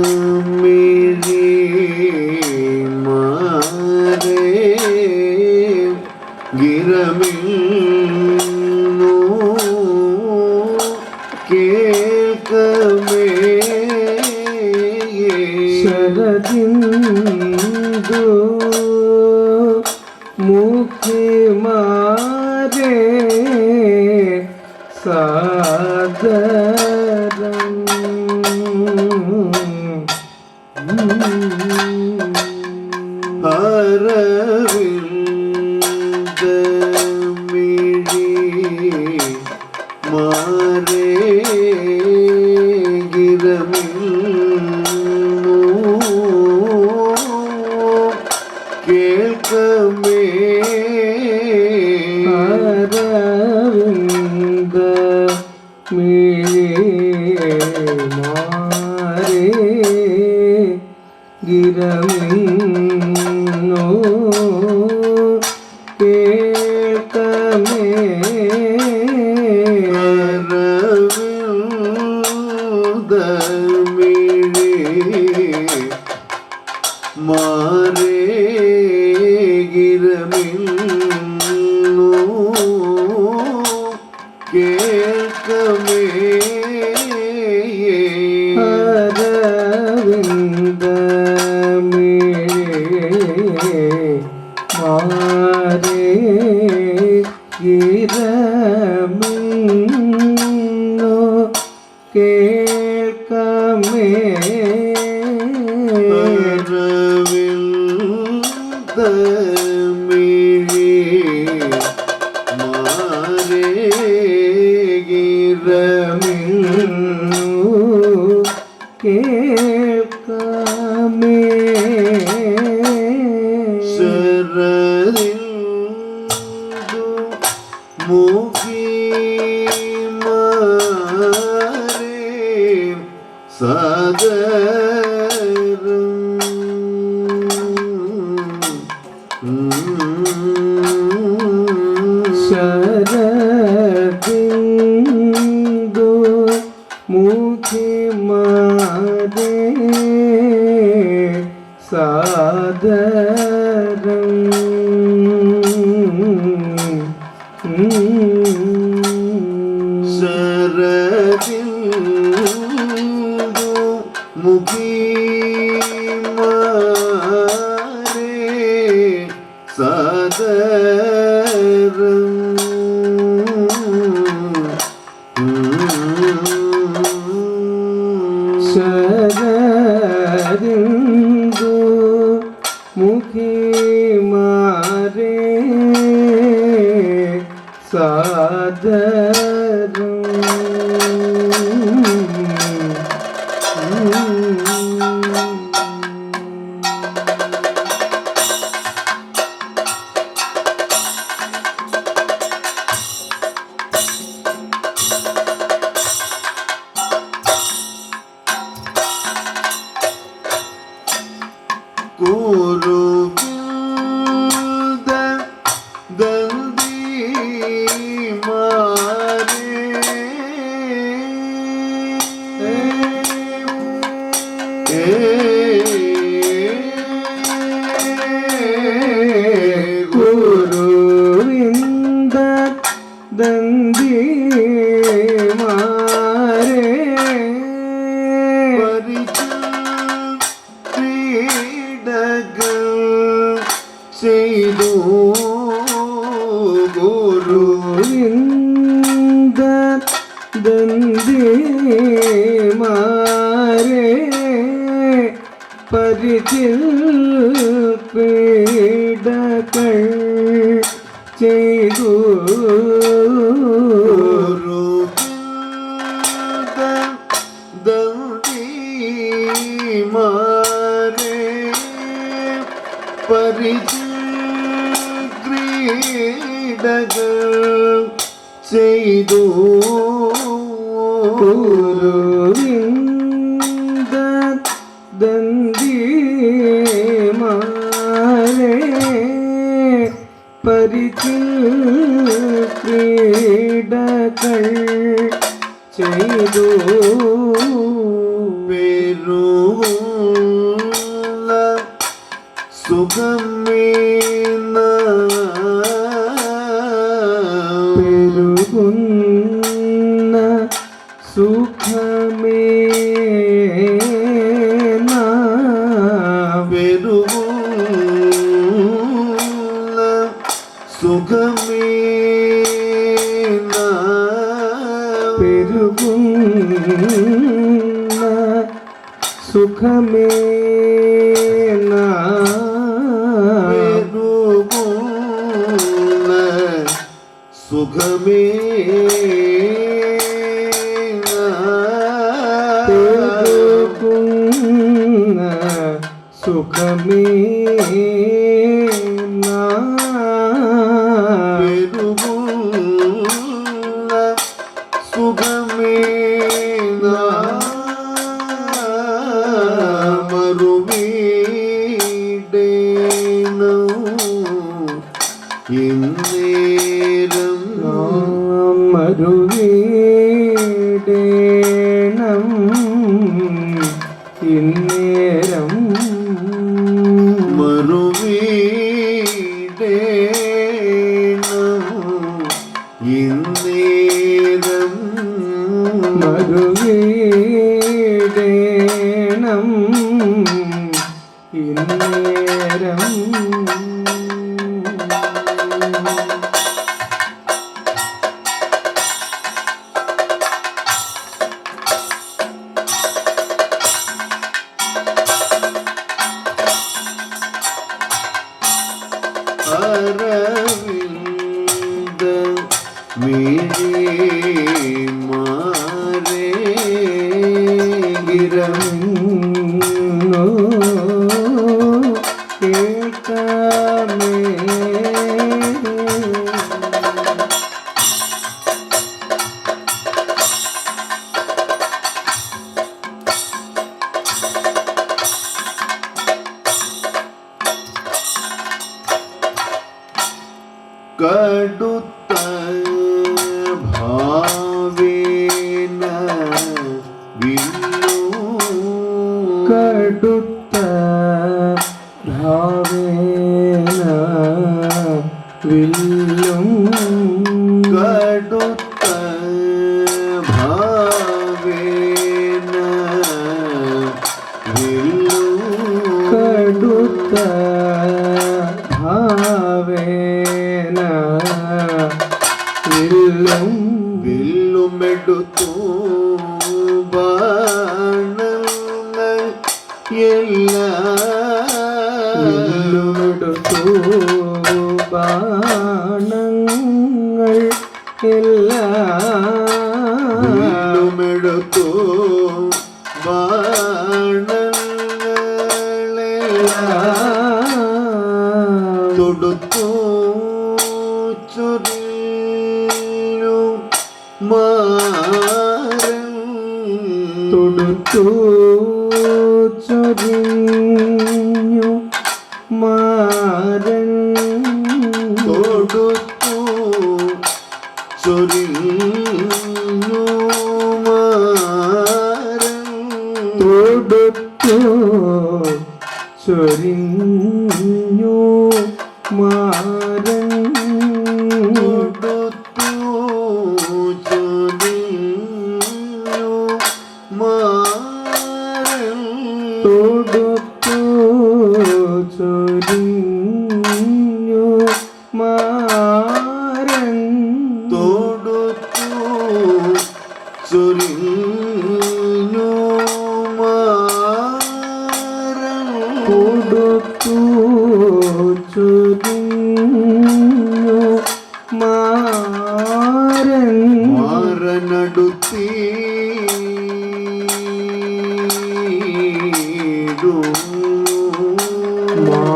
അരവിന്ദമിഴി മാരേ ഗിരമിന്നു കേൾക്കമേ ശരദിന്ദു മുഖി മാരേ സാദരം അരവിന്ദമിഴി മാരേ ഗിരമിന്നു കേൾക്കമേ മാരേ ഗിരമിന്നു കേൾക്കമേ അരവിന്ദമിഴി മാരേ ഗിരമിന്നു കേൾക്കമേ മാരേ ഗിരമിന്നു കേൾക്കമേ അരവിന്ദമിഴി മാരേ ഗിരമിന്നു കേൾക്കമേ ശരദിന്ദു മുഖി മാരേ സാദരം ശരദിന്ദു മുഖി മാരേ സാദരം ശരദിന്ദു മുഖി മാരേ സാദരം ശരദിന്ദു മുഖി മാരേ സാദരം ഗുരുവിന്ദ ദന്തി മാരേ പീഡകൾ ചെയ്തു ഗുരുവിന്ദ ദന്തി മാരേ പരിചിൽ പീഡകൾ ചെയ്തു ദന്തി മാരേ പരിചിൽ ചെയ്തു ഗുരുവിന്ദ ദന്തി മാരേ പരിചിൽ ക്രീഡകൾ ചെയ്തു പെരുകുന്ന സുഖമേന പെരുകുന്ന സുഖമേ പെരുകുന്ന സുഖമേ പെരുകുന്ന സുഖമേ പെരുകുന്ന സുഖമേ പെരുകുന്ന സുഖമേ പെരുകുന്ന സുഖമേ മറുവീടേനോ ഇന്നേരം മറുവീടേണം ഇന്നേരം മറുവീടേനോ ഇന്നേരം മറുവീടേണം ഇന്നേരം അരവിന്ദ മിഴി മാരേ ഗിരമിന്നു കേൾക്കാമേ കടുത്ത ഭാവേന വില്ലു കടുത്ത ഭാവേന വില്ലും കടുത്ത ഭാവേന വില്ലു കടുത്ത ഭാവേന വില്ലും വില്ലുമെടുത്തു ബാണങ്ങൾ വില്ലുമെടുത്തു ബാണങ്ങൾ വില്ലുമെടുത്തു ബാണങ്ങളെല്ലാം തൊടുത്തു ചൊരിഞ്ഞു മാരൻ തൊടുത്തു ചൊരിഞ്ഞു മാരൻ തൊടുത്തു ചൊരിഞ്ഞു മാരൻ തൊടുത്തു ചൊരിഞ്ഞു മാരൻ തൊടുത്തു ചൊരിഞ്ഞു മാരൻ തൊടുത്തു ചൊരിഞ്ഞു മാരൻ തൊടുത്തു ചൊരിഞ്ഞു മാരൻ കൊടുത്തു ചൊരിഞ്ഞു മാരൻ മാരനടുത്തി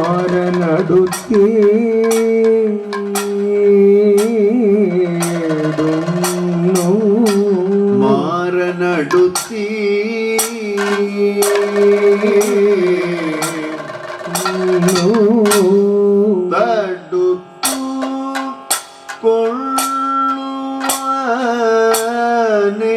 മാരനടുത്തി മാരനടുത്തി തടുത്തു കൊള്ളുവാനേ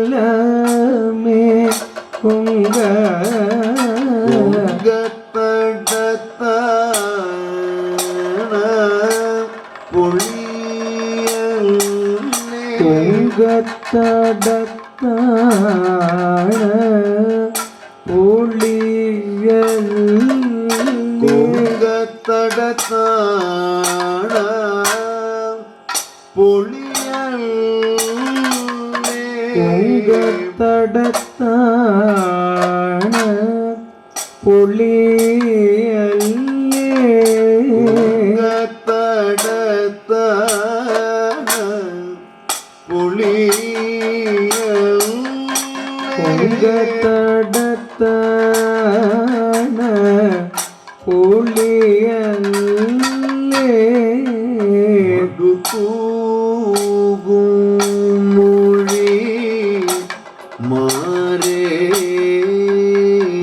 ഏതുപടുത്വമില്ലമേ പൊങ്ക പൊങ്കത്തടത്താണ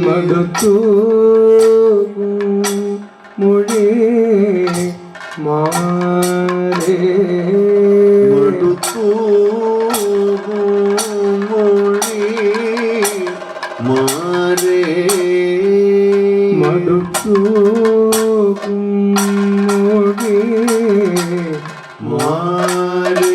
മടുത്തു മൊഴി മാരേ മടുത്തു മൊഴി മാരേ മടുത്തു മൊഴി മാരേ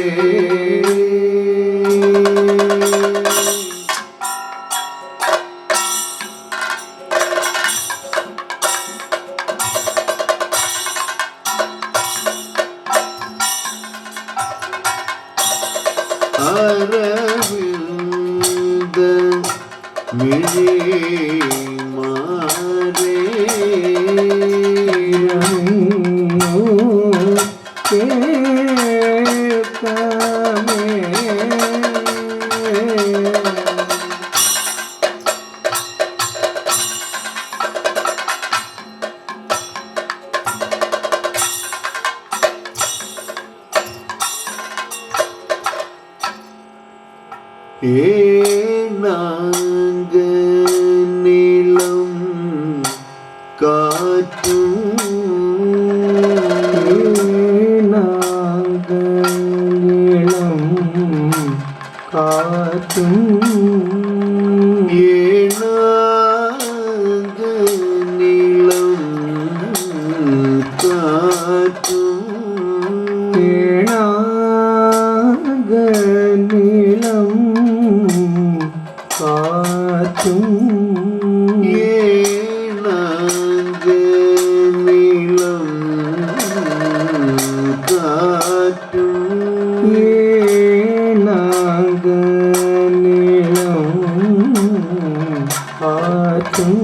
അരവിന്ദ മിഴി മാരേ ഏനാഗനിളം കാറ്റും ഏനാഗനിളം കാറ്റും ഏനാഗനിളം കാറ്റും ഏനാഗനിളം കാറ്റും ഏനാഗനിളം കാറ്റും ഏനാഗനിളം കാറ്റും ഏനാഗനിളം കാറ്റും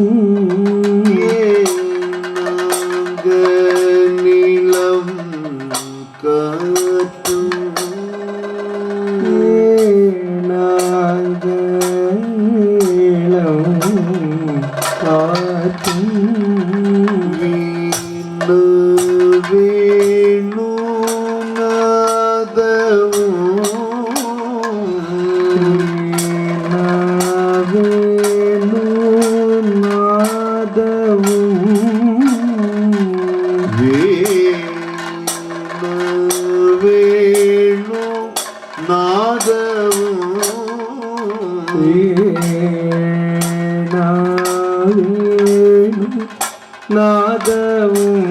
നാദവും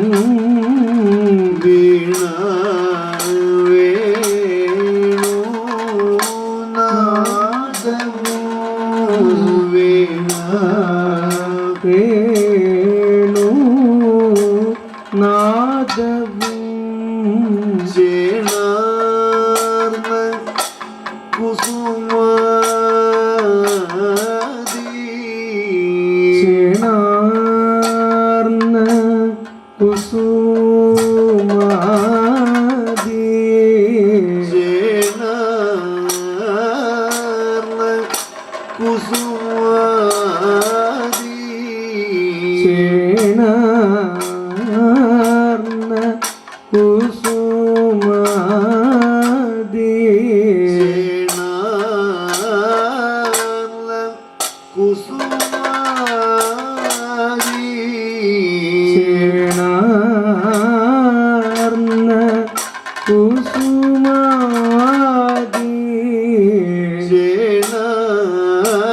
വീണ വേണു നാദവും വീണ വേണു നാദവും കുസുമാതി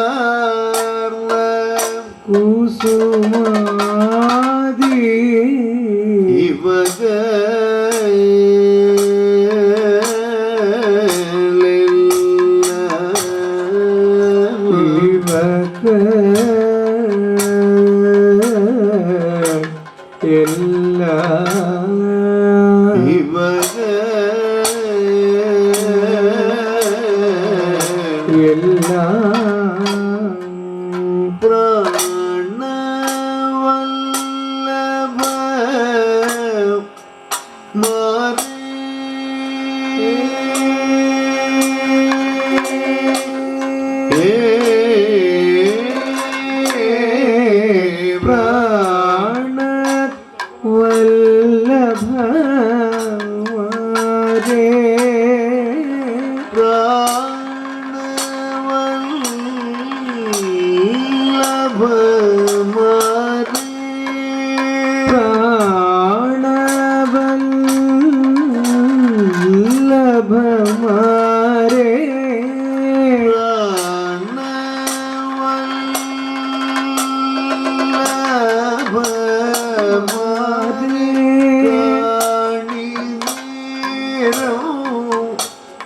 ചേണാർന്ന കുസുമാതി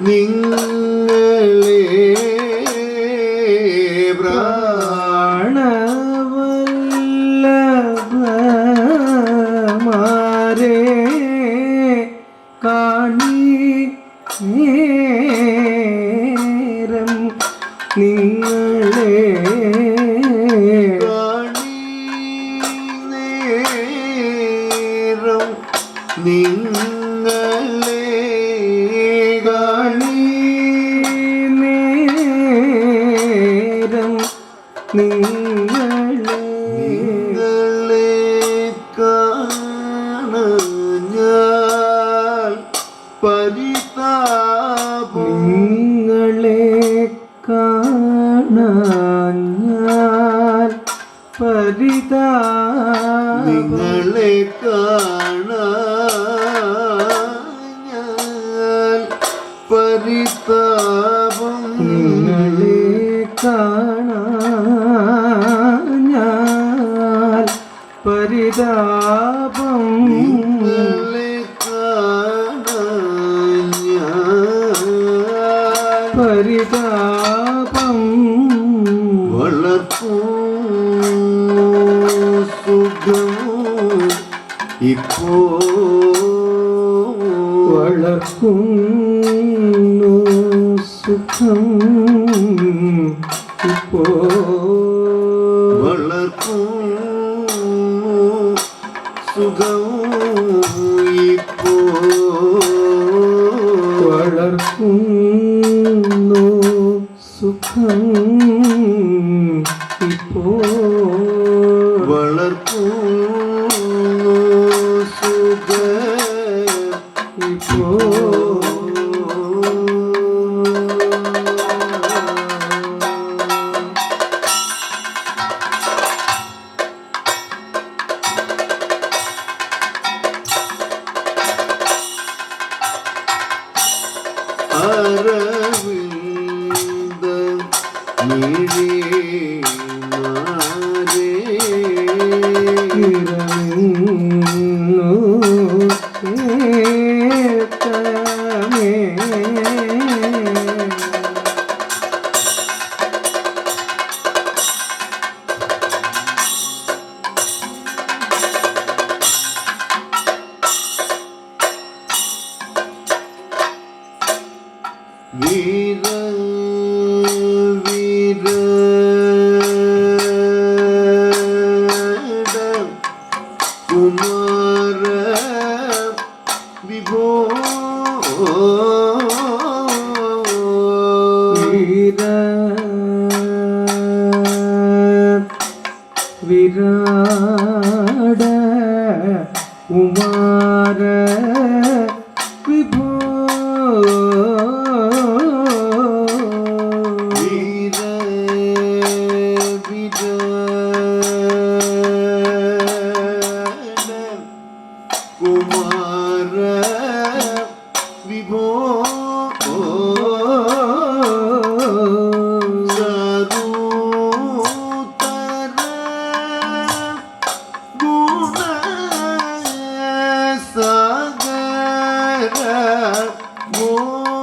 നിങ്ങളെ പ്രാണവല്ലഭമാരെ കാണീരം നിങ്ങളെ നിങ്ങളെ നേരം നിങ്ങളെ കാണാൻ പരിതാപം നിങ്ങളെ കാണാൻ ഞാൻ പരിതാപം നിങ്ങളെ കാണാൻ ഞാൻ പരിതാപം നിങ്ങളെ കാണാൻ ഞാൻ പരിതാപം നിങ്ങളെ കാണാൻ ഞാൻ പരിതാപം വളർത്തും സുഖം ഇപ്പോ വളർക്കുന്നു സുഖം ഇപ്പോ വളർത്തുന്നു സുഖം ഇപ്പോ വളർക്കുന്നു സുഖം ഇപ്പോ വളർത്തുന്നു സുഖം ഇപ്പോ അരവിന്ദ മിഴിമാരെ ഇറങ്ങു ചേർത്തമേ വീര വീര കുമാര വിഭോ വീര വിരാട കുമാര വിഭോ വീര വീര കുമാര മോഹ